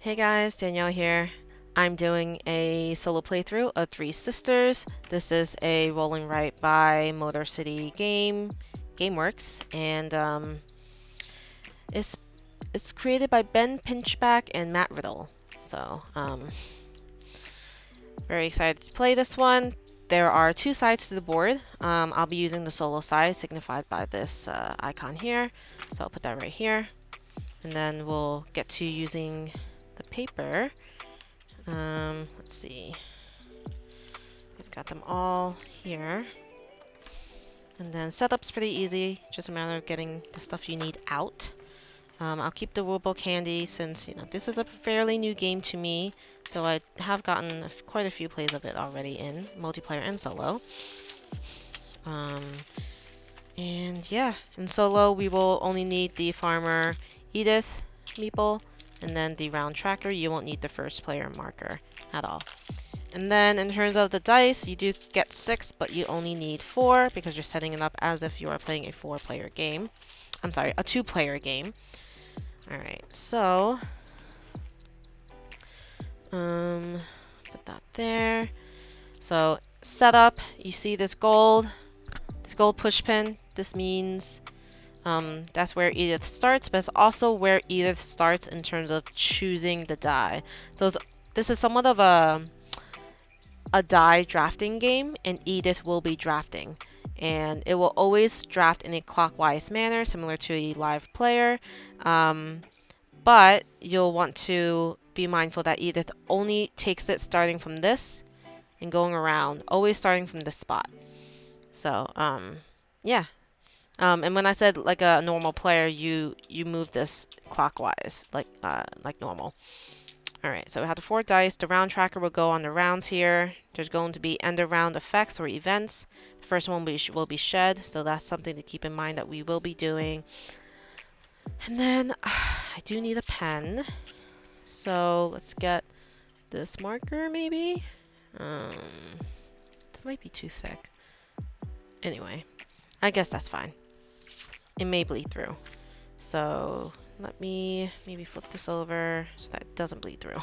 Hey guys, Danielle here. I'm doing a solo playthrough of Three Sisters. This is a roll and write by Motor City Gameworks, and it's created by Ben Pinchback and Matt Riddle. So very excited to play this one. There are two sides to the board. I'll be using the solo side, signified by this icon here. So I'll put that right here, and then we'll get to using the paper. Let's see. I've got them all here. And then setup's pretty easy, just a matter of getting the stuff you need out. I'll keep the rulebook handy since, this is a fairly new game to me, though I have gotten quite a few plays of it already in multiplayer and solo. And yeah, in solo we will only need the farmer Edith meeple, and then the round tracker. You won't need the first player marker at all. And then in terms of the dice, you do get 6, but you only need 4 because you're setting it up as if you are playing a 4-player game. I'm sorry, a 2-player game. Alright, so put that there. So setup, you see this gold push pin. This means that's where Edith starts, but it's also where Edith starts in terms of choosing the die. So this is somewhat of a die drafting game, and Edith will be drafting, and it will always draft in a clockwise manner similar to a live player, but you'll want to be mindful that Edith only takes it starting from this and going around, always starting from this spot. So yeah, and when I said like a normal player, you move this clockwise like normal. Alright, so we have the 4 dice. The round tracker will go on the rounds here. There's going to be end of round effects or events. The first one will be shed, so that's something to keep in mind that we will be doing. And then I do need a pen. So let's get this marker maybe. This might be too thick. Anyway, I guess that's fine. It may bleed through. So let me maybe flip this over so that it doesn't bleed through.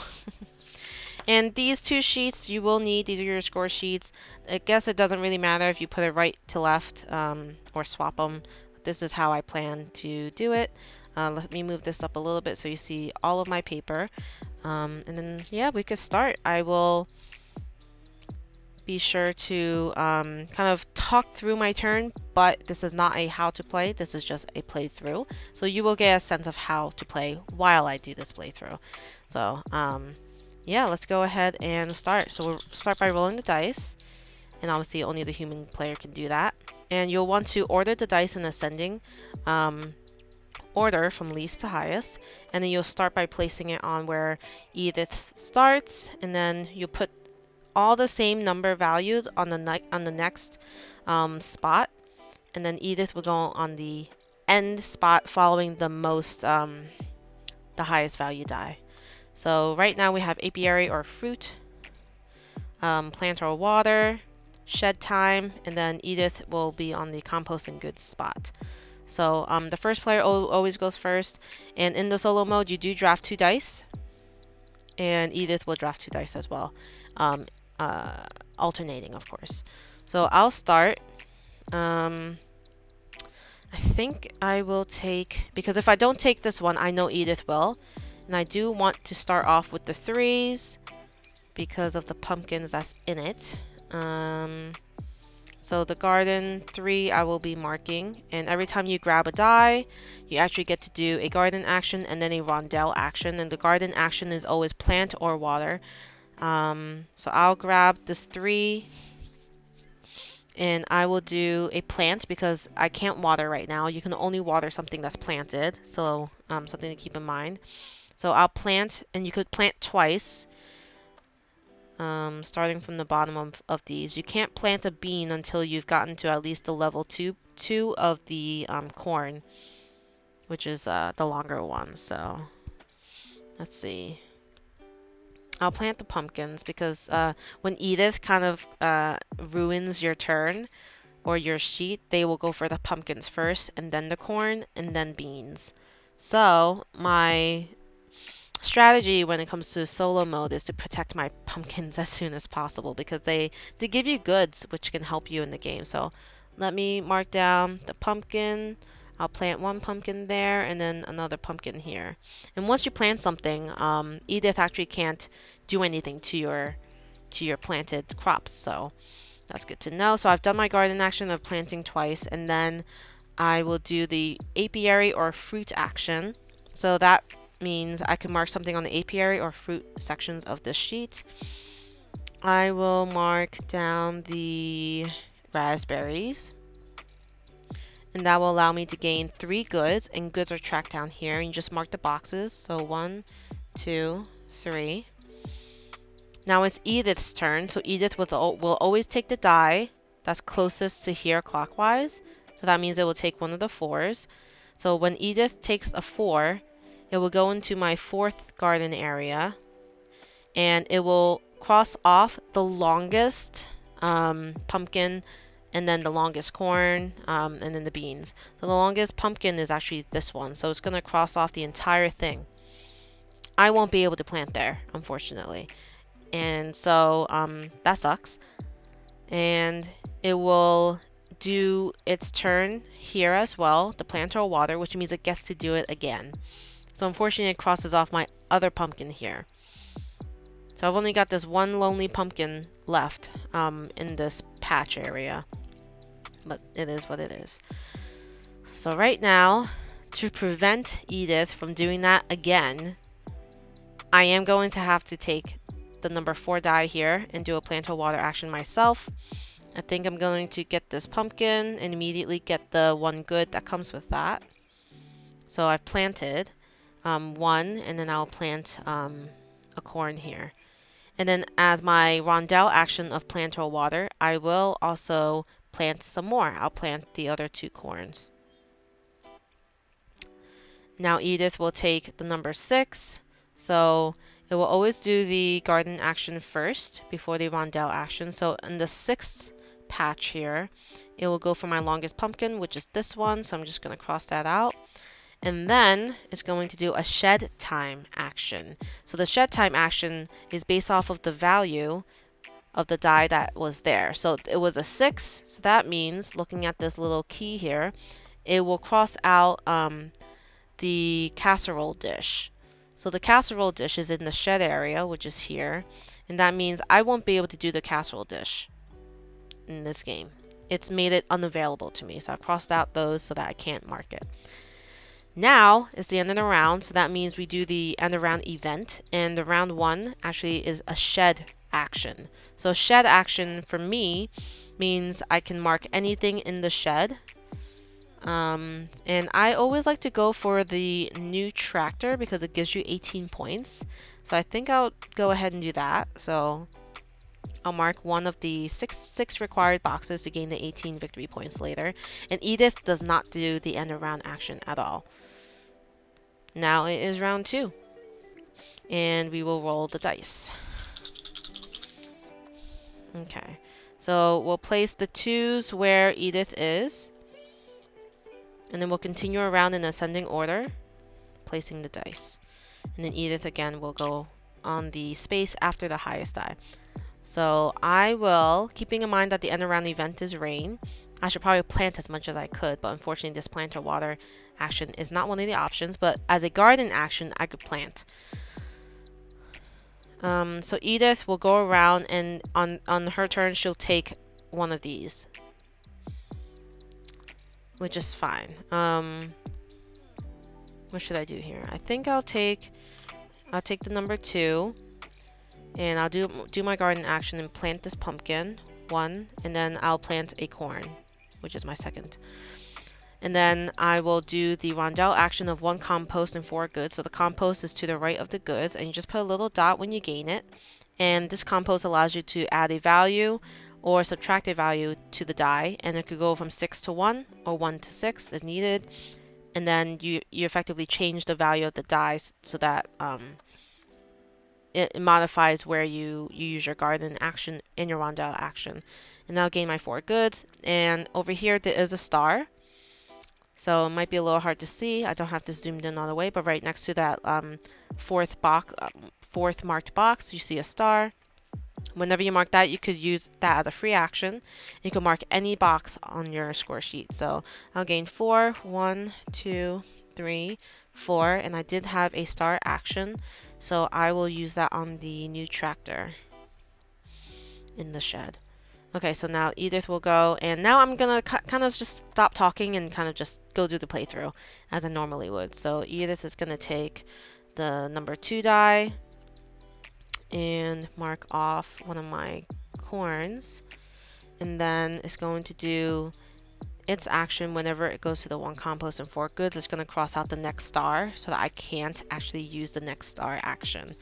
And these 2 sheets you will need. These are your score sheets. I guess it doesn't really matter if you put it right to left or swap them. This is how I plan to do it. Let me move this up a little bit so you see all of my paper. And then, yeah, we could start. I will be sure to kind of talk through my turn, but this is not a how to play. This is just a playthrough. So you will get a sense of how to play while I do this playthrough. So, yeah, let's go ahead and start. So we'll start by rolling the dice, and obviously only the human player can do that. And you'll want to order the dice in ascending order from least to highest, and then you'll start by placing it on where Edith starts, and then you'll put all the same number values on the next spot, and then Edith will go on the end spot following the highest value die. So right now we have apiary or fruit, plant or water, shed time, and then Edith will be on the compost and goods spot. So the first player always goes first, and in the solo mode you do draft 2 dice, and Edith will draft 2 dice as well, alternating of course. So I'll start. I think I will take, because if I don't take this one I know Edith will. And I do want to start off with the 3s because of the pumpkins that's in it. So the garden 3 I will be marking. And every time you grab a die, you actually get to do a garden action and then a rondelle action. And the garden action is always plant or water. So I'll grab this 3. And I will do a plant because I can't water right now. You can only water something that's planted. So something to keep in mind. So I'll plant, and you could plant twice, starting from the bottom of these. You can't plant a bean until you've gotten to at least the level 2 of the corn, which is the longer one. So let's see. I'll plant the pumpkins because when Edith kind of ruins your turn or your sheet, they will go for the pumpkins first, and then the corn, and then beans. So my strategy when it comes to solo mode is to protect my pumpkins as soon as possible because they give you goods which can help you in the game. So let me mark down the pumpkin. I'll plant one pumpkin there and then another pumpkin here. And once you plant something, Edith actually can't do anything to your planted crops. So that's good to know. So I've done my garden action of planting twice, and then I will do the apiary or fruit action. So that means I can mark something on the apiary or fruit sections of this sheet. I will mark down the raspberries, and that will allow me to gain 3 goods, and goods are tracked down here. You just mark the boxes. So 1, 2, 3. Now it's Edith's turn, so Edith will always take the die that's closest to here clockwise. So that means it will take one of the 4s. So when Edith takes a 4, it will go into my 4th garden area, and it will cross off the longest pumpkin, and then the longest corn, and then the beans. So the longest pumpkin is actually this one, so it's going to cross off the entire thing. I won't be able to plant there, unfortunately. And so that sucks. And it will do its turn here as well, the plant or water, which means it gets to do it again. So unfortunately it crosses off my other pumpkin here. So I've only got this one lonely pumpkin left in this patch area. But it is what it is. So right now, to prevent Edith from doing that again, I am going to have to take the number 4 die here and do a plant or water action myself. I think I'm going to get this pumpkin and immediately get the 1 good that comes with that. So I've planted 1, and then I'll plant a corn here. And then as my rondelle action of plant or water, I will also plant some more. I'll plant the other 2 corns. Now Edith will take the number 6. So it will always do the garden action first before the rondelle action. So in the 6th patch here, it will go for my longest pumpkin, which is this one. So I'm just going to cross that out. And then it's going to do a shed time action. So the shed time action is based off of the value of the die that was there. So it was a 6. So that means, looking at this little key here, it will cross out the casserole dish. So the casserole dish is in the shed area, which is here. And that means I won't be able to do the casserole dish in this game. It's made it unavailable to me. So I've crossed out those so that I can't mark it. Now is the end of the round. So that means we do the end of round event. And the round 1 actually is a shed action. So shed action for me means I can mark anything in the shed. And I always like to go for the new tractor because it gives you 18 points. So I think I'll go ahead and do that. So I'll mark one of the six required boxes to gain the 18 victory points later. And Edith does not do the end of round action at all. Now it is round 2. And we will roll the dice. Okay. So we'll place the 2s where Edith is. And then we'll continue around in ascending order, placing the dice. And then Edith again will go on the space after the highest die. So I will, keeping in mind that the end of round event is rain, I should probably plant as much as I could, but unfortunately this plant or water action is not one of the options, but as a garden action, I could plant. So Edith will go around, and on her turn, she'll take one of these, which is fine. What should I do here? I think I'll take the number 2, and I'll do my garden action and plant this pumpkin 1, and then I'll plant a corn, which is my 2nd. And then I will do the rondelle action of 1 compost and 4 goods. So the compost is to the right of the goods, and you just put a little dot when you gain it. And this compost allows you to add a value or subtract a value to the die, and it could go from 6 to 1 or 1 to 6 if needed. And then you effectively change the value of the die so that it modifies where you use your garden action in your rondelle action. And I'll gain my 4 goods. And over here there is a star. So it might be a little hard to see. I don't have this zoomed in all the way, but right next to that fourth marked box, you see a star. Whenever you mark that, you could use that as a free action. You can mark any box on your score sheet. So I'll gain 4, 1, 2, 3, 4, and I did have a star action, so I will use that on the new tractor in the shed. Okay, so now Edith will go, and now I'm gonna kind of just stop talking and kind of just go through the playthrough as I normally would. So Edith is gonna take the number 2 die and mark off one of my corns, and then it's going to do its action whenever it goes to the 1 compost and 4 goods. It's going to cross out the next star so that I can't actually use the next star action.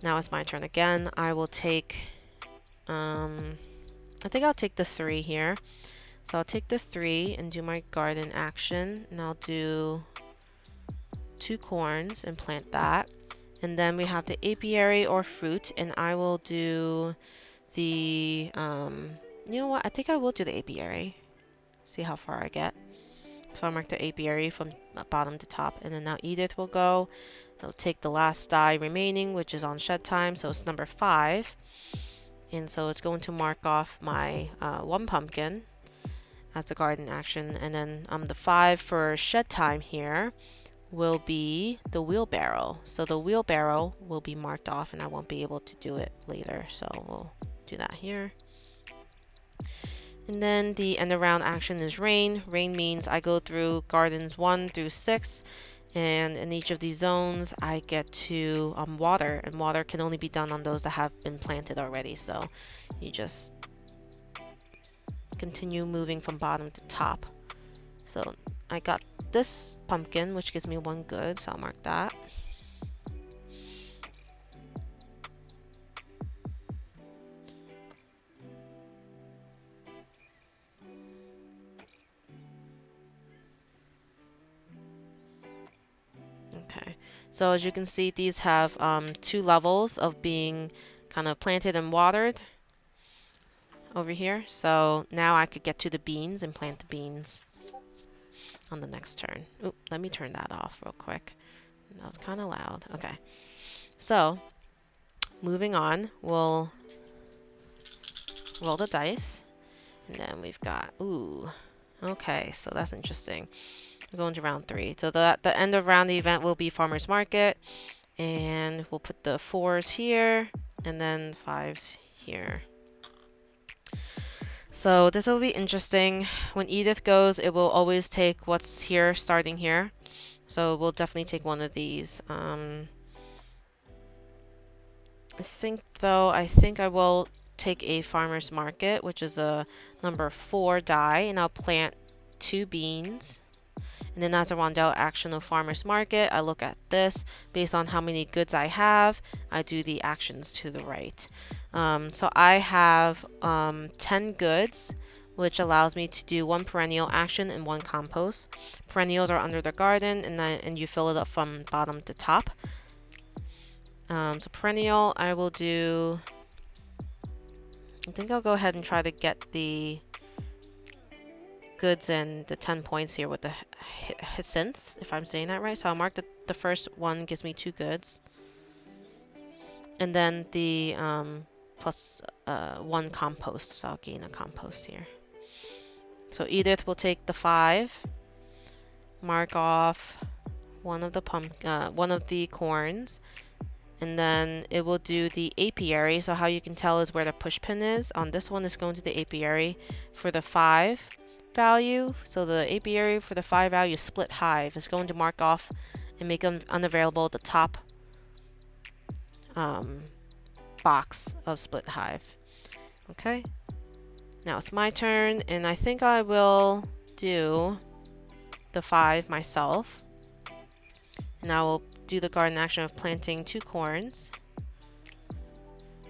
Now it's my turn again. I will take I think I'll take the 3 here. So I'll take the 3 and do my garden action, and I'll do 2 corns and plant that. And then we have the apiary or fruit, and I will do the, you know what, I think I will do the apiary. See how far I get. So I'll mark the apiary from bottom to top, and then now Edith will go. I'll take the last die remaining, which is on shed time, so it's number 5. And so it's going to mark off my 1 pumpkin as the garden action, and then the 5 for shed time here will be the wheelbarrow. So the wheelbarrow will be marked off, and I won't be able to do it later, so we'll do that here. And then the end of round action is rain. Rain means I go through gardens 1 through 6, and in each of these zones I get to water, and water can only be done on those that have been planted already. So you just continue moving from bottom to top. So I got this pumpkin, which gives me 1 good, so I'll mark that. Okay, so as you can see, these have 2 levels of being kind of planted and watered over here. So now I could get to the beans and plant the beans on the next turn. Oop, let me turn that off real quick. That was kind of loud. Okay, so moving on, we'll roll the dice, and then we've got, ooh, okay, so that's interesting. We're going to round 3. So the end of round, the event will be farmer's market, and we'll put the 4s here and then 5s here. So this will be interesting. When Edith goes, it will always take what's here starting here. So we'll definitely take one of these. I think I will take a farmer's market, which is a number 4 die, and I'll plant 2 beans. And then as a rondel action of farmer's market, I look at this based on how many goods I have. I do the actions to the right. So I have 10 goods, which allows me to do 1 perennial action and 1 compost. Perennials are under the garden, and you fill it up from bottom to top. So perennial, I will do, I think I'll go ahead and try to get the goods and the 10 points here with the hyacinth, if I'm saying that right. So I'll mark the first one, gives me 2 goods. And then the plus 1 compost, so I'll gain a compost here. So Edith will take the 5, mark off one of the corns, and then it will do the apiary. So how you can tell is where the push pin is. On this one, is going to the apiary for the 5 value. So the apiary for the 5 value is split hive. It's going to mark off and make unavailable the top box of split hive. Okay, now it's my turn, and I think I will do the 5 myself, and I will do the garden action of planting 2 corns.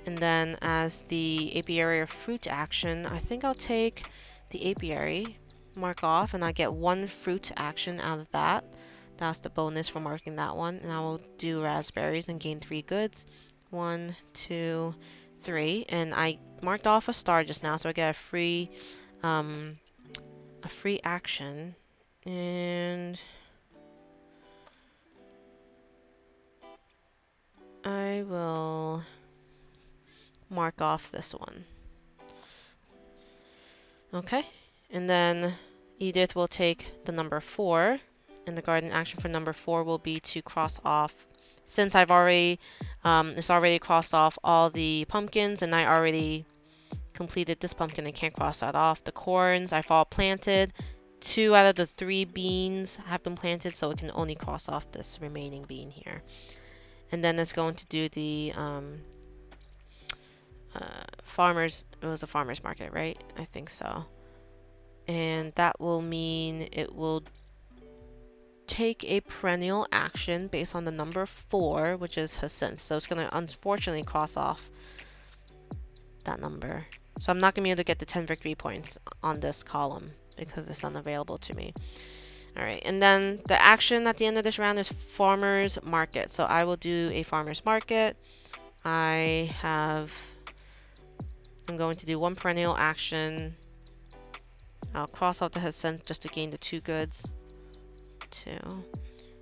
And then as the apiary or fruit action, I think I'll take the apiary, mark off, and I get 1 fruit action out of that. That's the bonus for marking that one. And I will do raspberries and gain 3 goods. 1, 2, 3, and I marked off a star just now, so I get a free action And I will mark off this one. Okay, and then Edith will take the number 4, and the garden action for number 4 will be to cross off. Since I've already, it's already crossed off all the pumpkins, and I already completed this pumpkin, I can't cross that off. The corns I've all planted. 2 out of the 3 beans have been planted, so it can only cross off this remaining bean here. And then it's going to do the farmers. It was a farmers market, right? I think so. And that will mean it will take a perennial action based on the number 4, which is hyacinth. So it's going to unfortunately cross off that number. So I'm not going to be able to get the 10 victory points on this column because it's unavailable to me. Alright, and then the action at the end of this round is farmers market. So I will do a farmers market. I'm going to do 1 perennial action. I'll cross off the hyacinth just to gain the 2 goods. 2.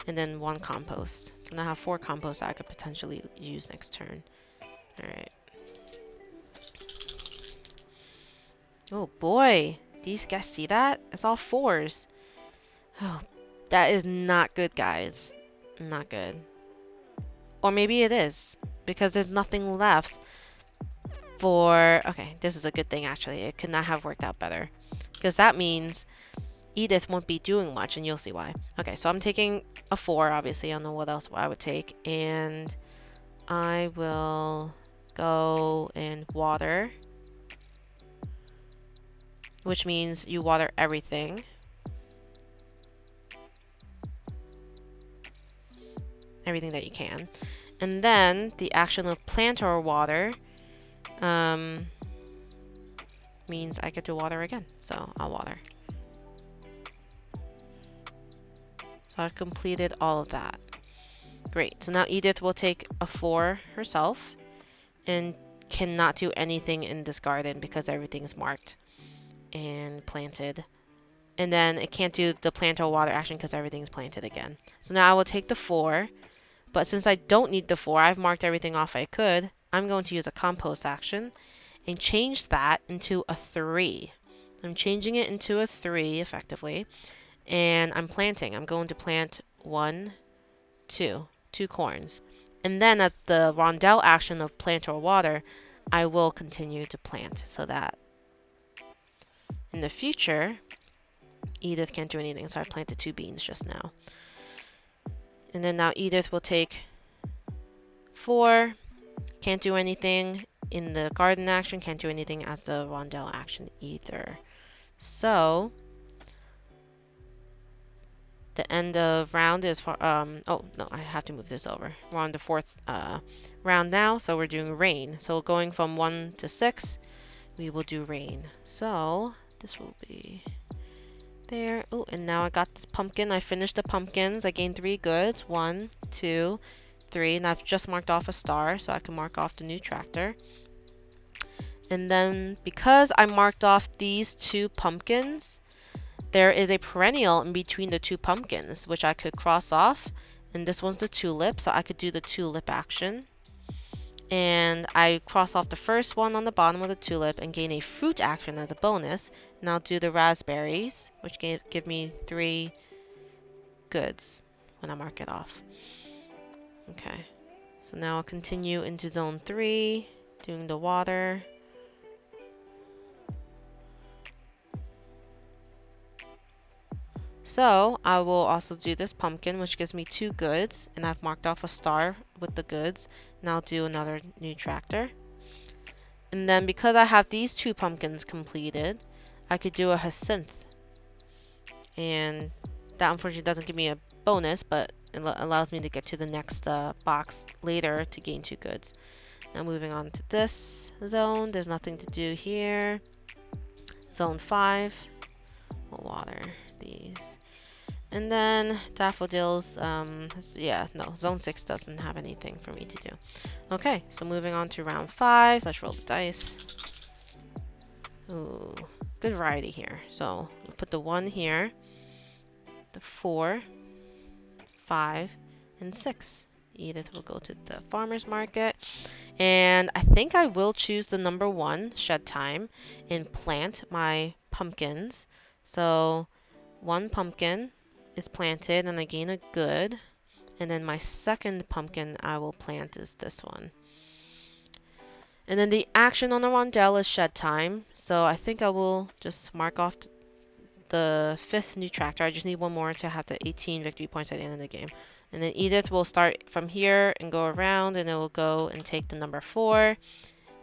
And then 1 compost. So now I have 4 compost that I could potentially use next turn. Alright. Oh boy. These guys see that? It's all 4s. Oh, that is not good, guys. Not good. Or maybe it is. Because there's nothing left for... Okay, this is a good thing actually. It could not have worked out better. Because that means Edith won't be doing much, and you'll see why. Okay, so I'm taking a 4, obviously. I don't know what else I would take. And I will go and water. Which means you water everything. Everything that you can. And then the action of plant or water means I get to water again. So I'll water. So I've completed all of that. Great. So now Edith will take a 4 herself and cannot do anything in this garden because everything's marked and planted. And then it can't do the plant or water action because everything's planted again. So now I will take the 4. But since I don't need the 4, I've marked everything off I could. I'm going to use a compost action and change that into a 3. I'm changing it into a 3 effectively. And I'm planting. I'm going to plant 1, 2 corns. And then at the rondelle action of plant or water, I will continue to plant so that in the future, Edith can't do anything. So I planted 2 beans just now. And then now Edith will take 4. Can't do anything in the garden action. Can't do anything as the rondelle action either. So the end of round is for oh no, I have to move this over. We're on the 4th round now, so we're doing rain. So going from 1 to 6, we will do rain. So this will be there. Oh, and now I got this pumpkin. I finished the pumpkins. I gained 3 goods. 1, 2, 3, and I've just marked off a star, so I can mark off the new tractor. And then because I marked off these 2 pumpkins, there is a perennial in between the 2 pumpkins, which I could cross off. And this one's the tulip, so I could do the tulip action. And I cross off the first one on the bottom of the tulip and gain a fruit action as a bonus. And I'll do the raspberries, which give me 3 goods when I mark it off. Okay, so now I'll continue into zone 3, doing the water. So I will also do this pumpkin, which gives me 2 goods, and I've marked off a star with the goods. And I'll do another new tractor. And then because I have these 2 pumpkins completed, I could do a hyacinth. And that unfortunately doesn't give me a bonus, but it allows me to get to the next box later to gain 2 goods. Now moving on to this zone, there's nothing to do here. Zone 5, we'll water these. And then daffodils, yeah, no, zone 6 doesn't have anything for me to do. Okay, so moving on to round 5, let's roll the dice. Ooh, good variety here. So we'll put the 1 here. the 4, 5, and 6. Edith will go to the farmer's market. And I think I will choose the number 1, shed time, and plant my pumpkins. So 1 pumpkin is planted and I gain a good. And then my second pumpkin I will plant is this one. And then the action on the rondelle is shed time. So I think I will just mark off the 5th new tractor. I just need 1 more to have the 18 victory points at the end of the game. And then Edith will start from here and go around, and it will go and take the number 4.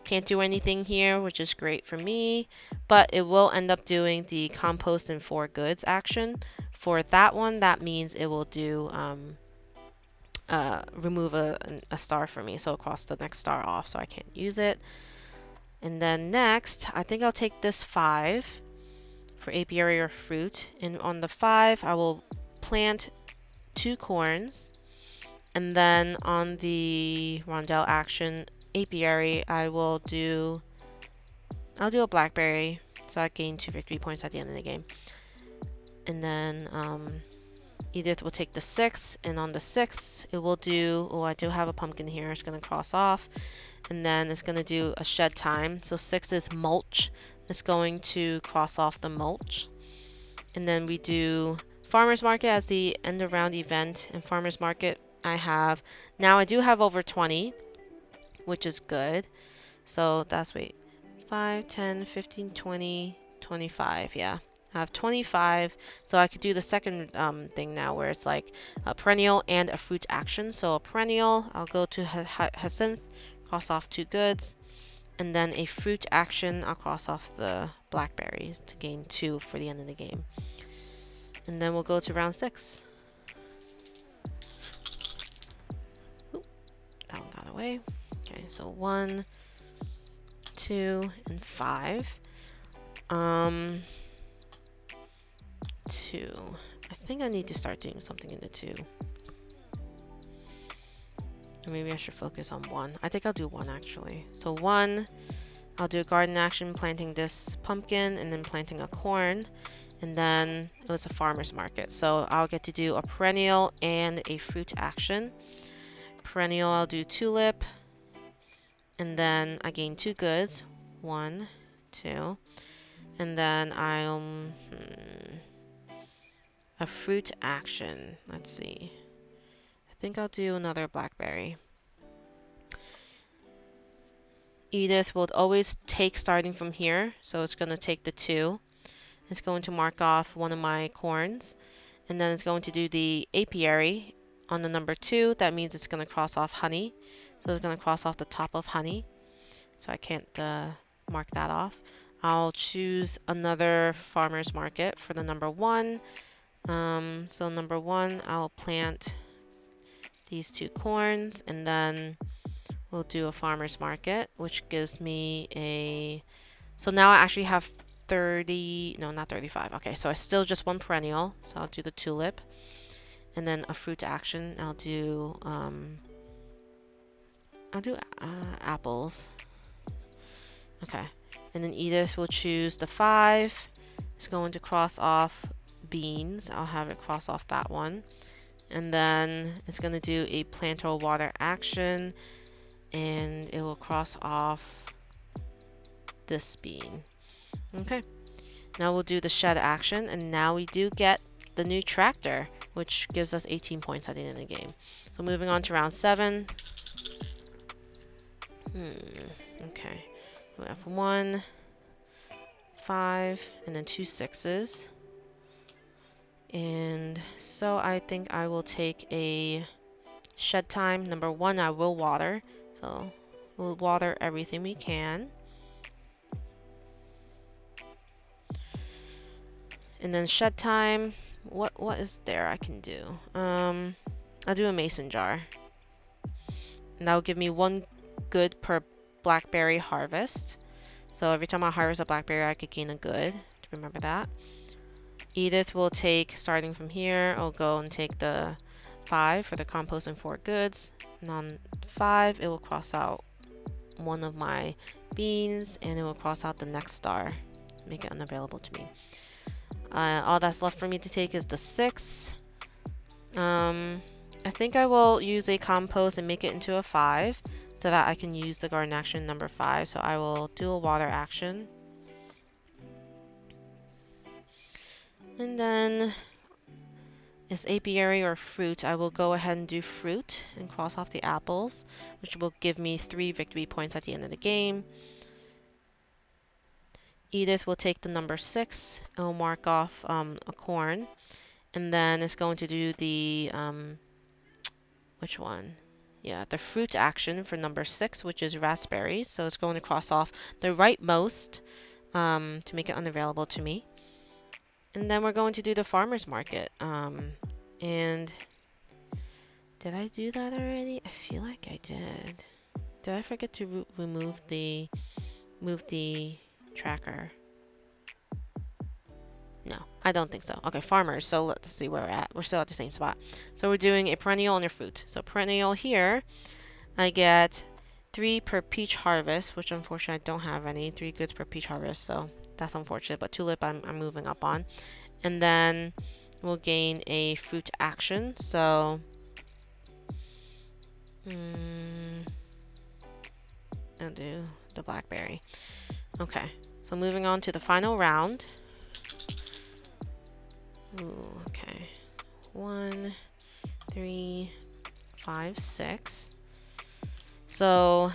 Can't do anything here, which is great for me, but it will end up doing the compost and 4 goods action. For that one, that means it will do remove a star for me, so it'll cross the next star off, so I can't use it. And then next, I think I'll take this 5 for apiary or fruit, and on the 5 I will plant 2 corns, and then on the rondelle action apiary I'll do a blackberry, so I gain 2 victory points at the end of the game. And then Edith will take the 6, and on the 6 it will do, oh, I do have a pumpkin here, it's going to cross off, and then it's going to do a shed time. So 6 is mulch, it's going to cross off the mulch. And then we do farmer's market as the end of round event. And farmer's market I do have over 20, which is good. So that's 5, 10, 15, 20, 25, yeah. I have 25, so I could do the second thing now where it's like a perennial and a fruit action. So a perennial, I'll go to hyacinth, cross off 2 goods, and then a fruit action, I'll cross off the blackberries to gain 2 for the end of the game. And then we'll go to round 6. Ooh, that one got away. Okay, so 1, 2, and 5. 2. I think I need to start doing something in the 2. Or maybe I should focus on 1. I think I'll do 1 actually. So 1, I'll do a garden action, planting this pumpkin and then planting a corn. And then it was a farmer's market. So I'll get to do a perennial and a fruit action. Perennial, I'll do tulip. And then I gain 2 goods. 1, 2. And then I'll... a fruit action. Let's see. I think I'll do another blackberry. Edith will always take starting from here. So it's going to take the 2. It's going to mark off one of my corns. And then it's going to do the apiary on the number 2. That means it's going to cross off honey. So it's going to cross off the top of honey. So I can't mark that off. I'll choose another farmer's market for the number 1. So number 1, I'll plant these 2 corns, and then we'll do a farmer's market, which gives me a... So now I actually have 30... No, not 35. Okay, so I still just 1 perennial. So I'll do the tulip. And then a fruit action. I'll do apples. Okay. And then Edith will choose the 5. It's going to cross off beans. I'll have it cross off that one. And then it's going to do a plant or water action, and it will cross off this bean. Okay, now we'll do the shed action, and now we do get the new tractor, which gives us 18 points at the end of the game. So moving on to round 7. Okay, we have 1, 5, and then 2 6s. And so I think I will take a shed time. Number 1, I will water. So we'll water everything we can. And then shed time. What is there I can do? I'll do a mason jar. And that will give me 1 good per blackberry harvest. So every time I harvest a blackberry, I could gain a good. Remember that. Edith will take, starting from here, I'll go and take the 5 for the compost and 4 goods. And on 5, it will cross out one of my beans, and it will cross out the next star, make it unavailable to me. All that's left for me to take is the 6. I think I will use a compost and make it into a 5 so that I can use the garden action number 5. So I will do a water action. And then is apiary or fruit. I will go ahead and do fruit and cross off the apples, which will give me 3 victory points at the end of the game. Edith will take the number 6. It will mark off a corn. And then it's going to do the, which one? Yeah, the fruit action for number 6, which is raspberries. So it's going to cross off the rightmost to make it unavailable to me. And then we're going to do the farmer's market. And did I do that already? I feel like I did. Did I forget to move the tracker? No, I don't think so. Okay, farmers. So let's see where we're at. We're still at the same spot. So we're doing a perennial and a fruit. So perennial here, I get 3 per peach harvest, which unfortunately I don't have any. 3 goods per peach harvest, so that's unfortunate. But tulip I'm moving up on. And then we'll gain a fruit action. So I'll do the blackberry. Okay, so moving on to the final round. Ooh, okay. 1, 3, 5, 6. So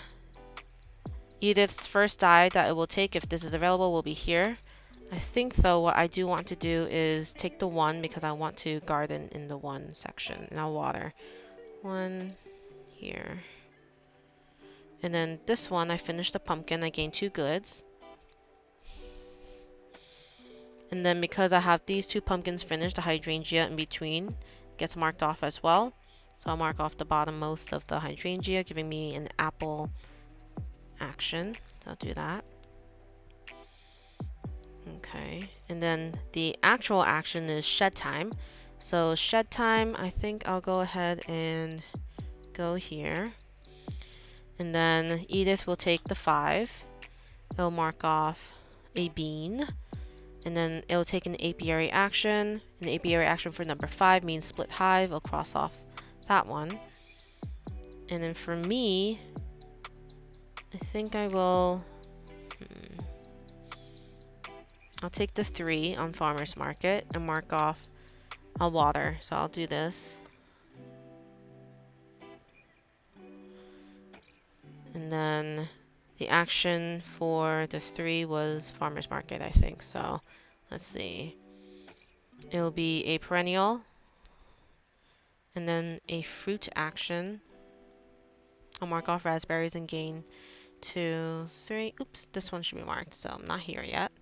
Edith's first die that it will take, if this is available, will be here. I think though what I do want to do is take the 1 because I want to garden in the 1 section. And I'll water. 1 here. And then this one, I finished the pumpkin. I gained 2 goods. And then because I have these 2 pumpkins finished, the hydrangea in between gets marked off as well. So I'll mark off the bottommost of the hydrangea, giving me an apple action. So I'll do that. Okay. And then the actual action is shed time. So shed time, I think I'll go ahead and go here. And then Edith will take the 5. It'll mark off a bean. And then it'll take an apiary action. An apiary action for number 5 means split hive. I'll cross off that one. And then for me, I think I will... I'll take the 3 on farmer's market and mark off a water. So I'll do this. And then the action for the 3 was farmer's market, I think. So let's see. It'll be a perennial. And then a fruit action. I'll mark off raspberries and gain 2, 3. Oops, this one should be marked. So I'm not here yet.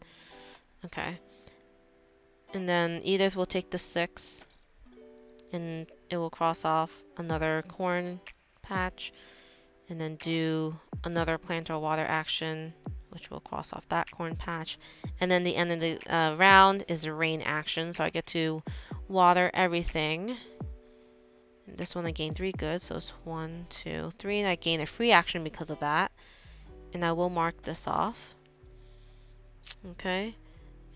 Okay. And then Edith will take the 6. And it will cross off another corn patch. And then do another plant or water action, which will cross off that corn patch. And then the end of the round is a rain action. So I get to water everything. And this one I gain 3 goods. So it's 1, 2, 3. And I gain a free action because of that. And I will mark this off. Okay.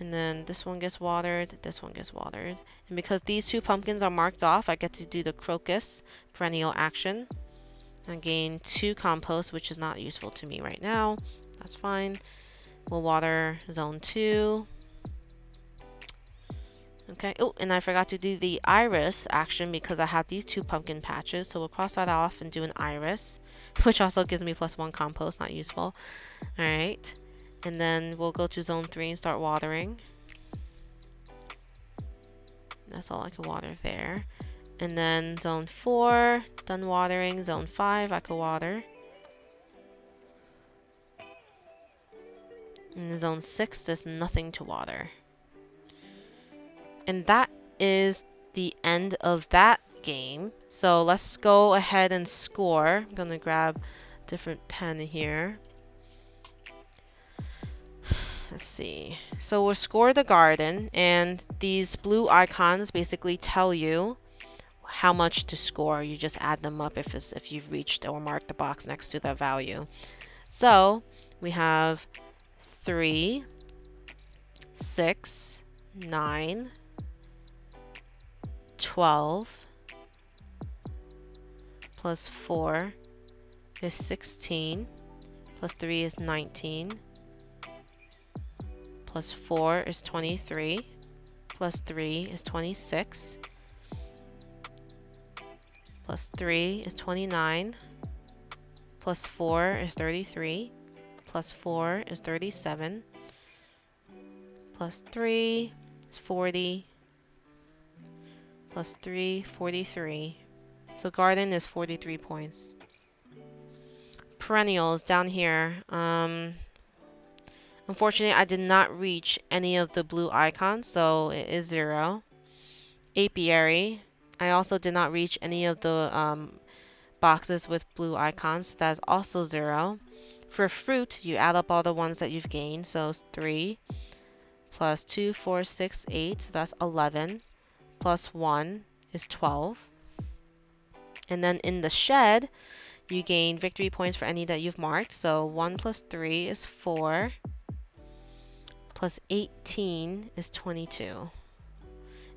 And then this one gets watered. This one gets watered. And because these 2 pumpkins are marked off, I get to do the crocus perennial action. I gain 2 compost, which is not useful to me right now. That's fine. We'll water zone 2. Okay. Oh, and I forgot to do the iris action because I have these 2 pumpkin patches. So we'll cross that off and do an iris, which also gives me +1 compost, not useful. All right. And then we'll go to zone 3 and start watering. That's all I can water there. And then zone 4, done watering. Zone 5, I could water. And zone 6, there's nothing to water. And that is the end of that game. So let's go ahead and score. I'm going to grab a different pen here. Let's see. So we'll score the garden. And these blue icons basically tell you how much to score. You just add them up if you've reached or marked the box next to that value. So we have 3, 6, 9, 12, plus 4 is 16, plus 3 is 19, plus 4 is 23, plus 3 is 26, plus 3 is 29, plus 4 is 33, plus 4 is 37, plus 3 is 40, plus 3, 43. So garden is 43 points. Perennials down here. Unfortunately, I did not reach any of the blue icons, so it is 0. Apiary. I also did not reach any of the boxes with blue icons. So that's also 0. For fruit, you add up all the ones that you've gained. So it's 3 plus 2, 4, 6, 8. So that's 11. Plus 1 is 12. And then in the shed, you gain victory points for any that you've marked. So 1 plus 3 is 4. Plus 18 is 22.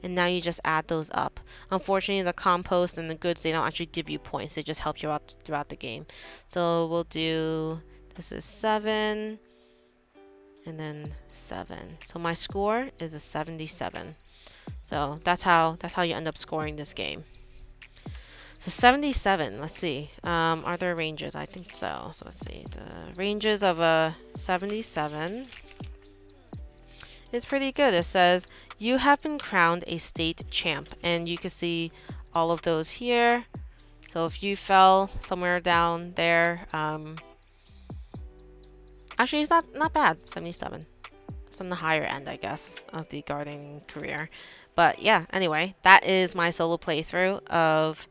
And now you just add those up. Unfortunately, the compost and the goods, they don't actually give you points. They just help you out throughout the game. So we'll do, this is 7, and then 7. So my score is a 77. So that's how you end up scoring this game. So 77, let's see. Are there ranges? I think so. So let's see. The ranges of a 77 is pretty good. It says, you have been crowned a state champ. And you can see all of those here. So if you fell somewhere down there, actually it's not bad, 77. It's on the higher end, I guess, of the gardening career. But yeah, anyway, that is my solo playthrough of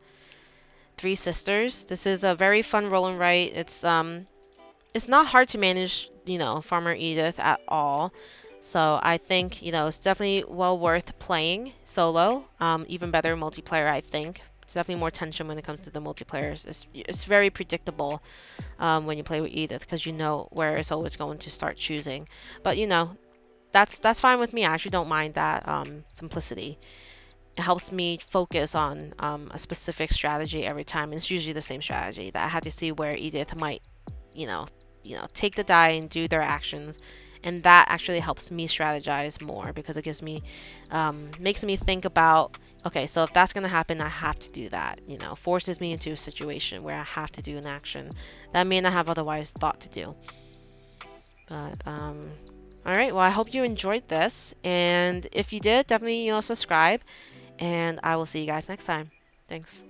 Three Sisters. This is a very fun roll and write. It's not hard to manage, Farmer Edith at all. So I think, it's definitely well worth playing solo. Even better multiplayer, I think. It's definitely more tension when it comes to the multiplayer. It's very predictable when you play with Edith, because you know where it's always going to start choosing. But that's fine with me. I actually don't mind that simplicity. It helps me focus on a specific strategy every time. And it's usually the same strategy that I had to see where Edith might, take the die and do their actions. And that actually helps me strategize more, because it gives me, makes me think about, okay, so if that's going to happen, I have to do that. Forces me into a situation where I have to do an action that I may not have otherwise thought to do. But, all right, well, I hope you enjoyed this. And if you did, definitely, subscribe. And I will see you guys next time. Thanks.